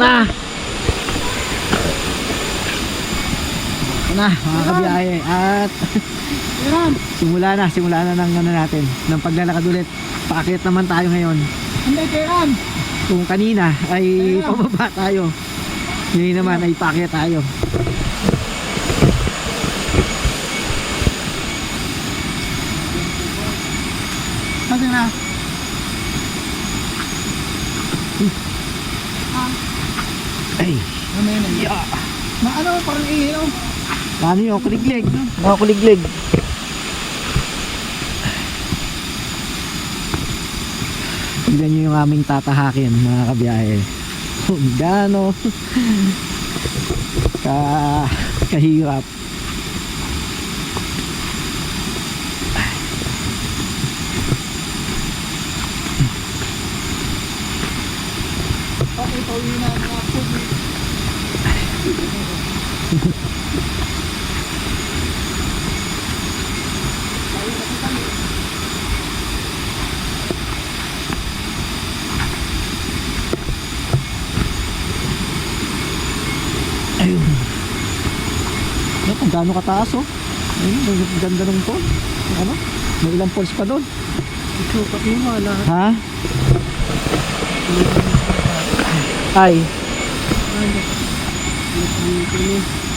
na. Ito na mga kabiyahe. At simula na ng ano natin, ng paglalakad ulit. Paakyat naman tayo ngayon. Hindi, Keram. Kung kanina ay pababa tayo, ngayon naman ay paakyat tayo. Kasi na. Ay, Ano yun? yeah. Ano, parang ihilaw. Ano yung kuliglig? Mga kuliglig. Tignan nyo yung aming tatahakin mga kabiyahe. Kung gaano kahirap. Okay, pauwi na mga food. Ayun. Ano, kung gaano kataas oh. Ayun, ang ganda nung to. Ano? May ilang falls pa doon. Ito, kapima lahat. Ha? Ay.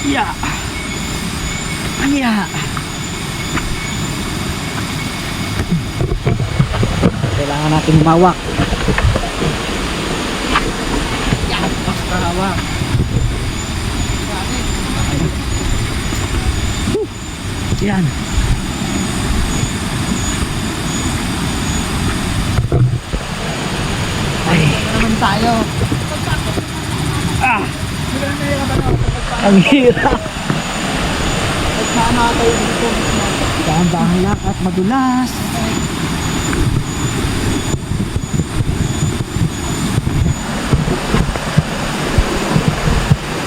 Yeah. Yeah. Kailangan natin humawak. Kahawak. Yan. Ay. Naman tayo. Ah. Maganda na yung ano. Ang hirap. Nagsama tayo dito. Dahan-dahan lang at madulas.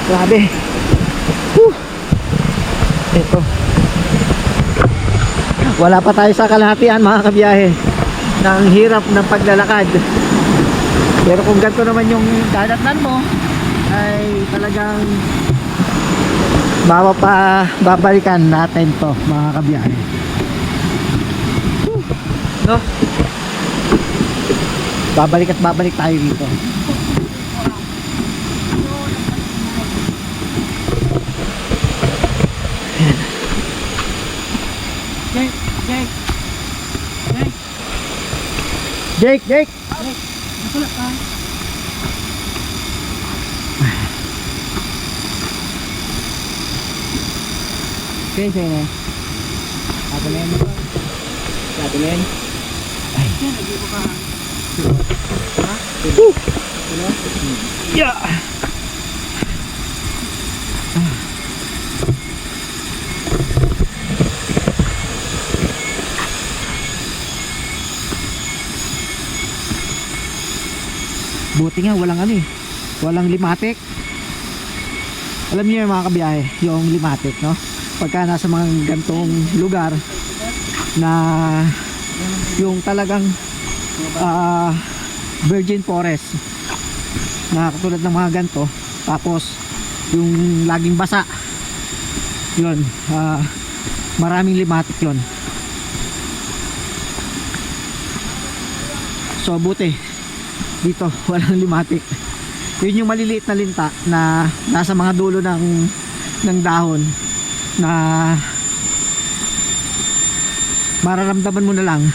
Grabe. Ito. Wala pa tayo sa kalahatian mga kabiyahe ng hirap ng paglalakad. Pero kung ganito naman yung dadatnan mo ay talagang babalikan natin to mga kabiyahe. No? Babalik at babalik tayo dito. Jake! Nakulak ka. Okay, sa'yo na. Katuloyin mo. Katuloyin. Ay. Yan, nag-ibo ka. Ha? Ano? Yeah! Buti nga walang ano eh, walang limatic. Alam niyo yung mga kabiyahe, yung limatic, no? Pagka nasa mga gantong lugar na yung talagang virgin forest na katulad ng mga ganto, tapos yung laging basa, yun, maraming limatic yun. So buti dito walang limatic. Yun yung maliliit na linta na nasa mga dulo ng dahon na mararamdaman mo na lang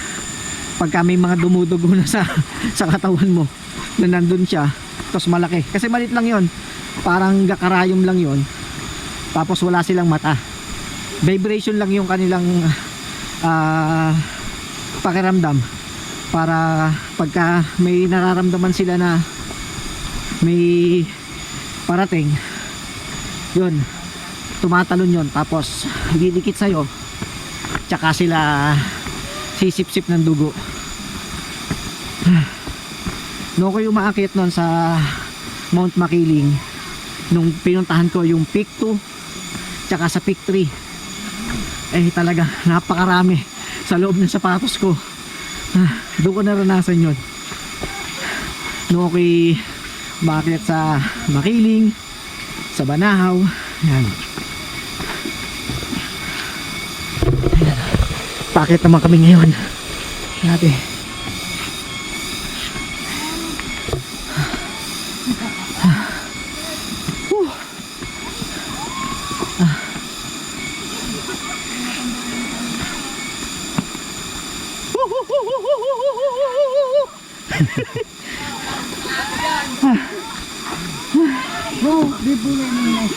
pagka may mga dumudugo na sa katawan mo na nandun siya, tapos malaki kasi maliit lang yon, parang gakarayom lang yon, tapos wala silang mata, vibration lang yung kanilang pakiramdam, para pagka may nararamdaman sila na may parating, yun, tumatalon yun, tapos didikit sa'yo, tsaka sila sisip-sip ng dugo. No, ko yung umaakit nun sa Mount Makiling, nung pinuntahan ko yung Peak 2 tsaka sa Peak 3, eh talaga napakarami sa loob ng sapatos ko. Doon ko naranasan yun. No, okay, Bakit sa Makiling, sa Banahaw. Yan. Ayan. Bakit naman kami ngayon? Grabe. Bro, di po na yun.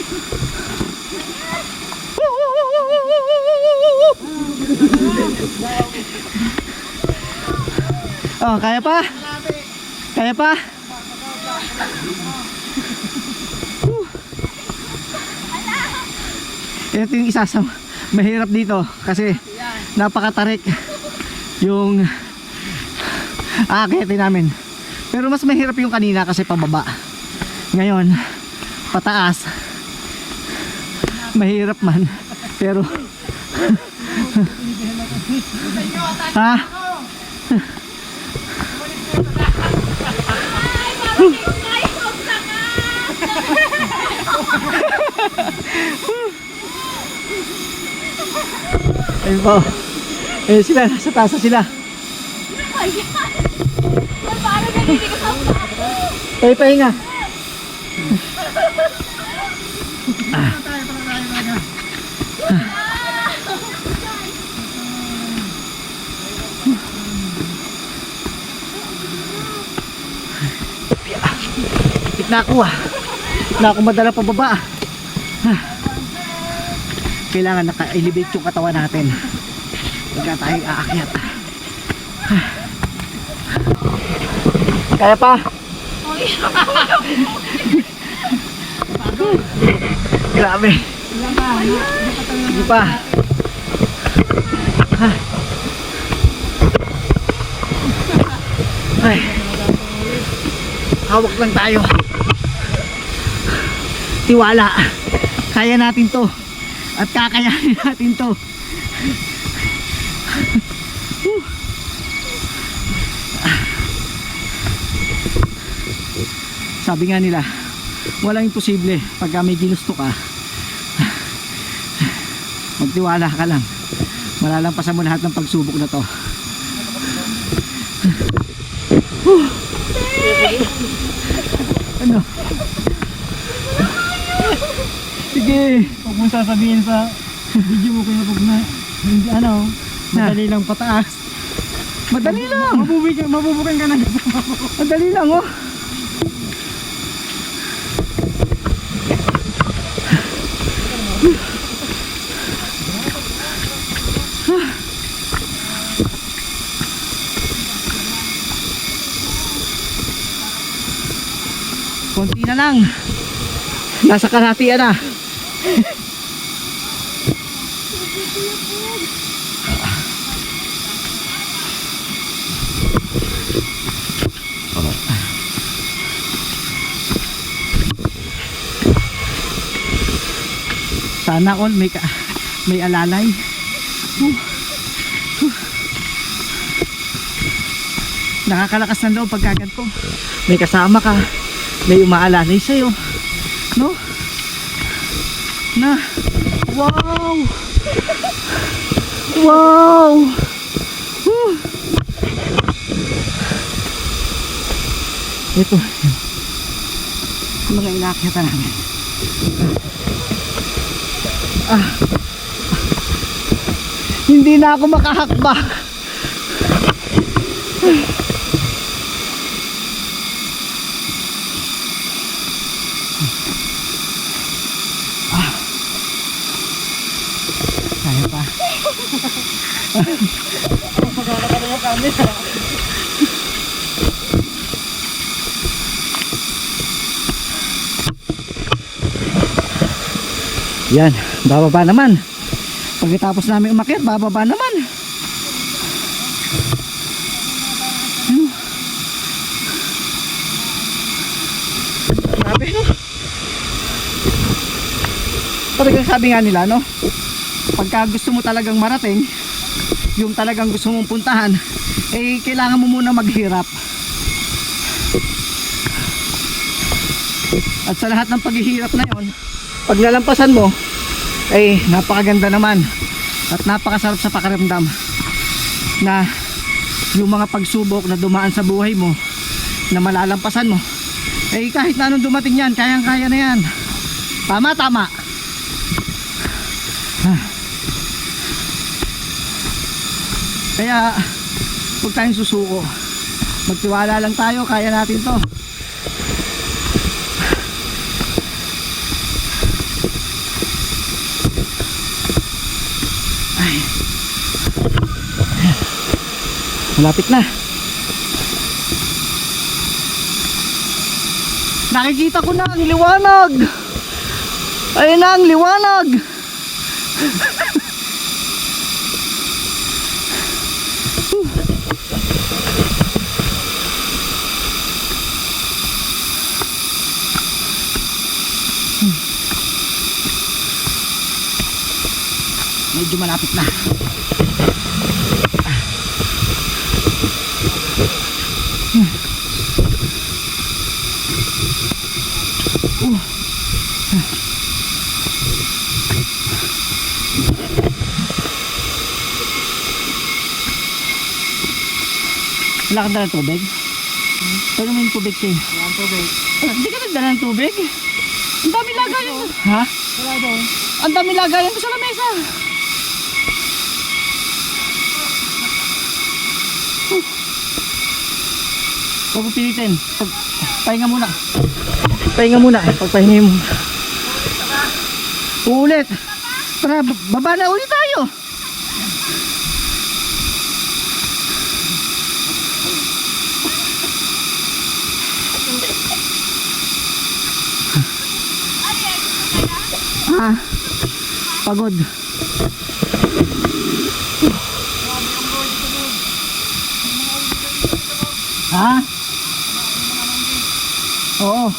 Oh, kaya pa? Kaya pa? Ito yung isa sa mahirap dito kasi napakatarik yung aakitin namin. Pero mas mahirap yung kanina kasi pababa. Ngayon, pataas. Mahirap man. Pero ha? Ayun po. Eh sila, sa taas na sila. Parang naliligas ako sa ako. Tayo pahinga. Tik na ako ah. Tik na ako madala pababa. Kailangan naka-elevate yung katawan natin. Huwag tayong aakyat. Kaya pa? Grabe. Sige pa. Ay. Hawak lang tayo. Tiwala. Kaya natin to. At kakayanin natin to. Sabi nga nila, walang imposible pagka may ginusto ka. Magtiwala ka lang. Malalampasan mo lahat ng pagsubok na to. Ano? Sige. Huwag mong sasabihin sa video mo kaya pag na, hindi ano, madali lang pataas. Madali lang. Mabubukan ka na. Madali lang oh. Konti na lang. Nasa kalahatian na. Sana all may alalay. Nakakalakas ng loob pagka ganito. May kasama ka. May umaalalay sa'yo. No? Na. Wow! Wow! Woo! Ito. Yung mga inakyata namin. Hindi na ako makahakbang. Kaya pa. Pagkakatawa yung camera. Yan, bababa naman. Pagkatapos namin umakyat, bababa naman. Grabe no. Talagang sabi nga nila no, pagka gusto mo talagang marating yung talagang gusto mong puntahan, eh kailangan mo muna maghirap. At sa lahat ng paghihirap na yon, pag nalampasan mo, ay napakaganda naman at napakasarap sa pakiramdam na yung mga pagsubok na dumaan sa buhay mo na malalampasan mo, eh kahit na anong dumating yan, kayang-kaya na yan. Tama. Kaya huwag tayong susuko, magtiwala lang tayo, kaya natin to. Ay. Malapit na. Nakikita ko na ang liwanag. Ayun na ang liwanag. Medyo malapit na. Wala ka dala tubig? Pero may tubig kayo. Wala tubig. Hindi ka nagdala ng tubig? Ang dami lagayan. Ha? Wala doon. Ang dami lagayan doon sa lamesa. Huwag mo pilitin. Pahinga muna. Pahinga muna. Pagpahinga mo. Uulit. Tara, baba na ulit tayo. Ah, pagod. Ha? Oo.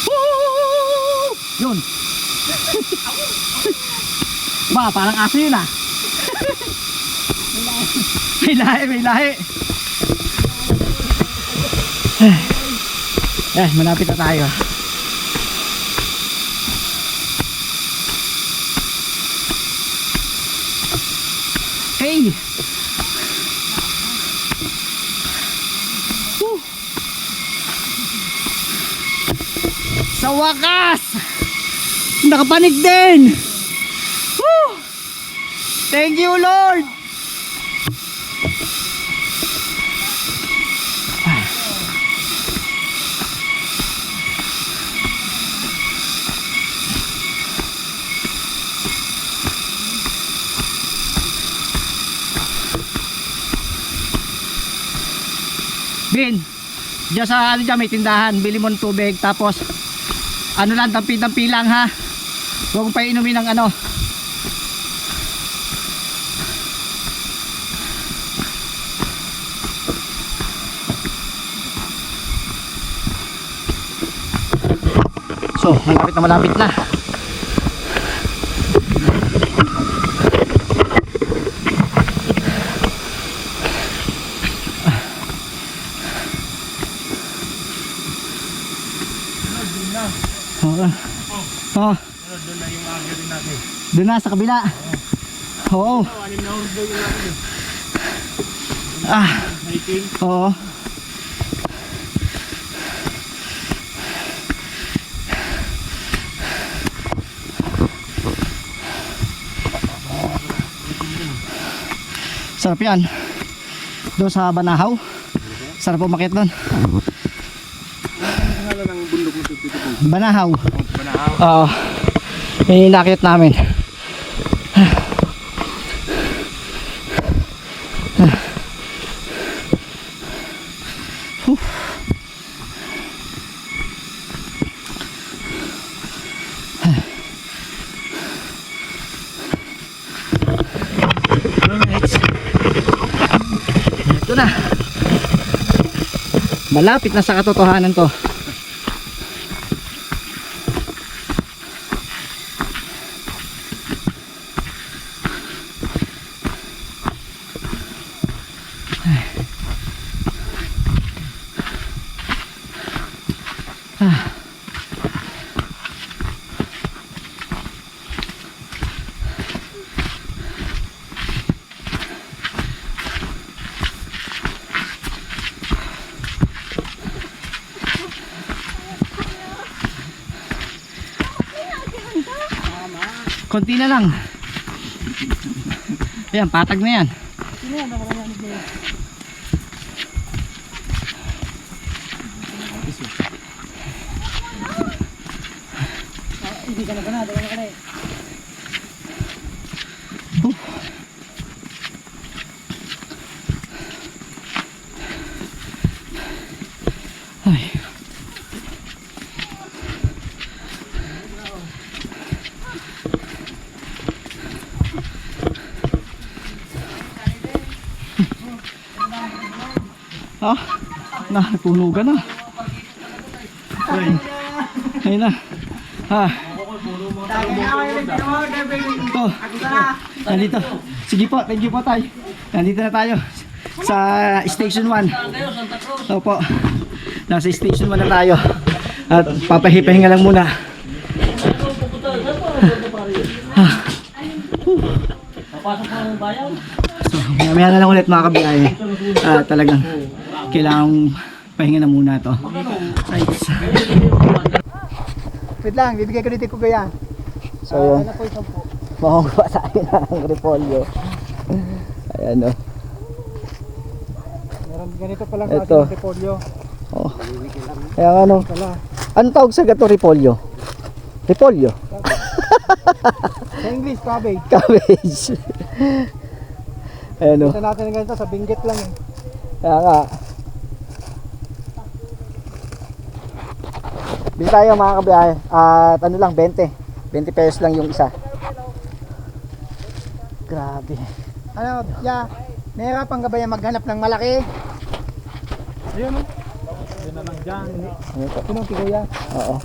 Woo! Yun. Ba, parang aso yun ah. May lahi. Malapit na tayo. Hey! Woo! Sa wakas! Nakapanig din! Woo! Thank you, Lord! Bin, diyan sa ano dyan, may tindahan, bili mo ng tubig, tapos ano lang, tampi-tampi lang ha, huwag mong painumin ng ano. So, malapit na. Oh. Doon na yung agad natin. Doon na sa kabila. Oo. Anim na oras daw yung natin. Ah. Hiking. Oo. Sarap yan. Doon sa Banahaw. Sarap umakyat doon. Banahaw. Oo. Yung inakyat namin. Ito na. Malapit na sa katotohanan to. Konti na lang. Ayan, patag na yan. Hindi ka na ba na? Dala ka na eh. Ay. Ah, natunugan na. Ayun na. Ah. Ito. Nandito. Sige po, thank you po tayo. Nandito na tayo sa Station 1. Ito po. Nasa Station 1 na tayo. At papahipahinga lang muna. So, maya na lang ulit mga kabiyahe. Talagang kailangang pahinga na muna to. Right. Wait lang, bibigay ko dito ko kaya. So yun, Ano po isang po? makukuha sa akin ang repolyo. Ayan o. Meron ganito pa lang Ito. sa repolyo. Oh. Kaya nga ano, Wala. anong tawag sa gato repolyo? Repolyo? Sa English, cabbage. Cabbage. Ayan o. Ito natin ng ganito sa binggit lang eh. Kaya nga. Bili tayo mga kabiyahe. At ano lang, 20. 20 pesos lang yung isa. Grabe. Ano, yeah. Nahirapan ka ba yan maghanap ng malaki? Ayun o. Ayun na lang dyan. Ano to? Sinong kuya? Oo.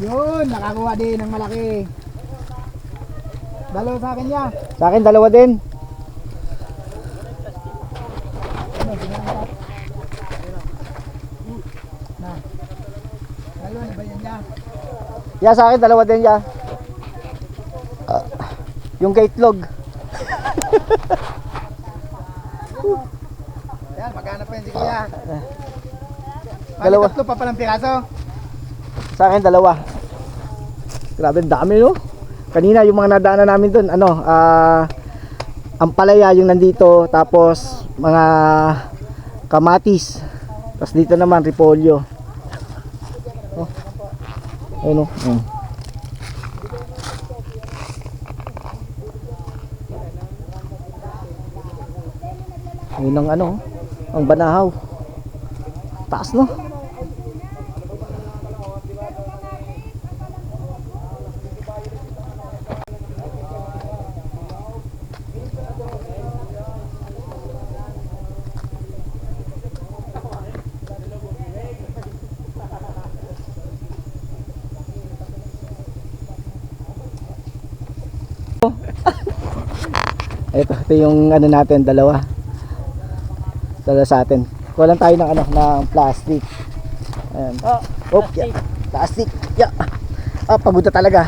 Yun, nakakuha din ng malaki. Dalawa sa akin ya. Sa akin, dalawa din. Na. Dalawa na ba yan ya? Ya, sa akin, dalawa din ya. Yung gaitlog. Yan, maghanap pa yan si kuya. Dalawa. Tatlo pa palang piraso. Sa akin, dalawa. Grabe, ang dami no. Kanina, yung mga nadaanan namin dun, ang palaya yung nandito, tapos mga kamatis. Tapos dito naman, repolyo. Oh. Ayun o. Ayun ang ang banahaw. Taas no. Ito yung natin, dalawa sa atin. Kulang tayo ng ng plastic. Ayan. Oh, yeah. Plastic. Yeah. Pagod na talaga.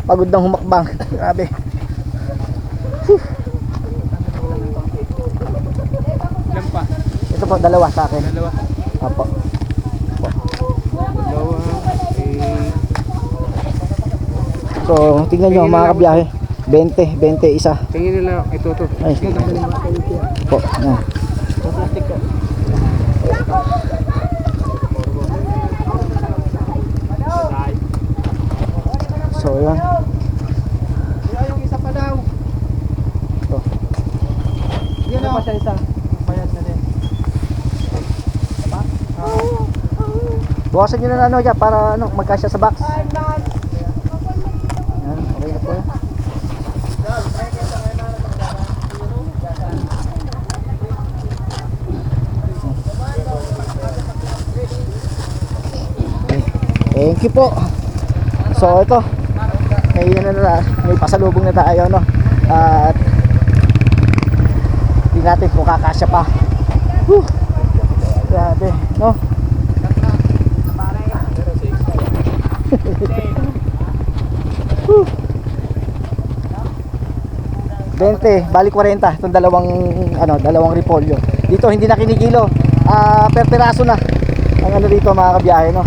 Pagod ng humakbang. Grabe. Ilan pa? Ito po, dalawa sa akin. Dalawa. Apo. Dalawa. So, tingnan nyo mga kabiyahe. 20 isa. Tingin nila ito to. Ay. Po, yan. Plastic ko. So, yan. Kaya yung isa pa daw. Ito. Yan pa siya isa. Bayad na din. Bukasan nyo na dyan para magkasya sa box. Yan, okay na po yan. Thank you po. So ito, may pasalubong na tayo at tingnan natin kung kakasya pa. Grabe no. 20, bali 40 itong dalawang repolyo. Dito hindi na kinikilo. Per piraso na ang ano dito mga kabiyahe, no.